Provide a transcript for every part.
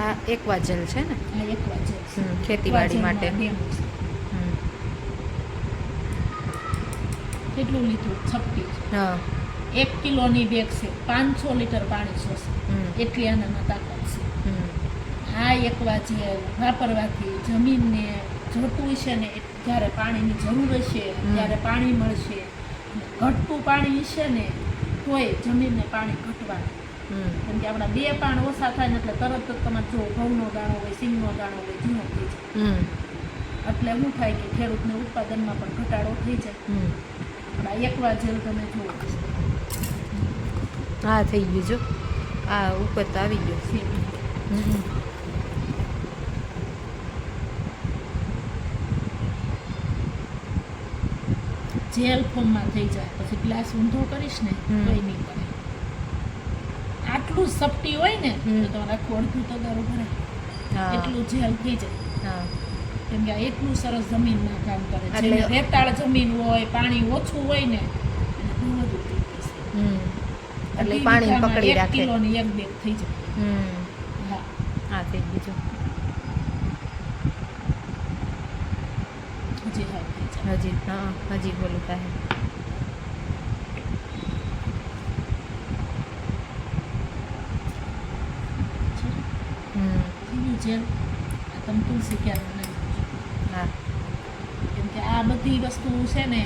આ એકવા જેલ છે ને? આ એકવા જેલ છે. ખેતીવાડી માટે. કેટલું લીધું? 36. હા 1 કિલોની બેગ છે, 500 લીટર પાણી શોષે એટલી આનામાં તાકાત છે. આ એકવા જેલ વાપરવાથી જમીનને જોતું હશે ને જ્યારે પાણીની જરૂર હશે ત્યારે પાણી મળશે. ઘટતું પાણી હશે ને તોય જમીનને પાણી ઘટવાનું. કેમ કે આપણા 2 પાણ ઓછા થાય ને એટલે તરત જ તમારે જો ઘઉંનો દાણો હોય, સિંગનો દાણો હોય, ઝીણો થઈ જાય. એટલે શું થાય કે ખેડૂતને ઉત્પાદનમાં પણ ઘટાડો થઈ જાય. પણ આ એકવા જેલ તમે જુઓ. હા થઈ ગયું જો, આ ઉપર તો આવી ગયો. જેલ ફોર્મમાં થઈ જાય પછી ગ્લાસ ઊંધો કરીશ ને તોય નહીં પડે. આટલું સપટી હોય ને તો તમારે આખું અડધું તગારું ભરાય એટલું જેલ થઈ જાય. કેમ કે આ એટલું સરસ જમીનમાં કામ કરે. એટલે રેતાળ જમીન હોય, પાણી ઓછું હોય ને એને બહુ બધું થઈ જશે. એટલે પાણી પકડી રાખે. 1 કિલોની એક બેગ થઈ જાય. હા હા થઈ ગયું જો. હજી હા થઈ જાય. હજી બોલું થાય. જેલ તમે તુલસી ક્યારે નાખી. હા કેમ કે આ બધી વસ્તુ છે ને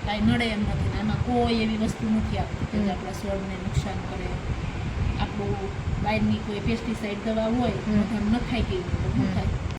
કાંઈ નડે એમ નથી ને આમાં કોઈ એવી વસ્તુ નથી આપતી કે આપણા છોડને નુકસાન કરે. આપણું બહારની કોઈ પેસ્ટિસાઇડ દવા હોય બધાને નખાઈ ગઈ તો શું થાય?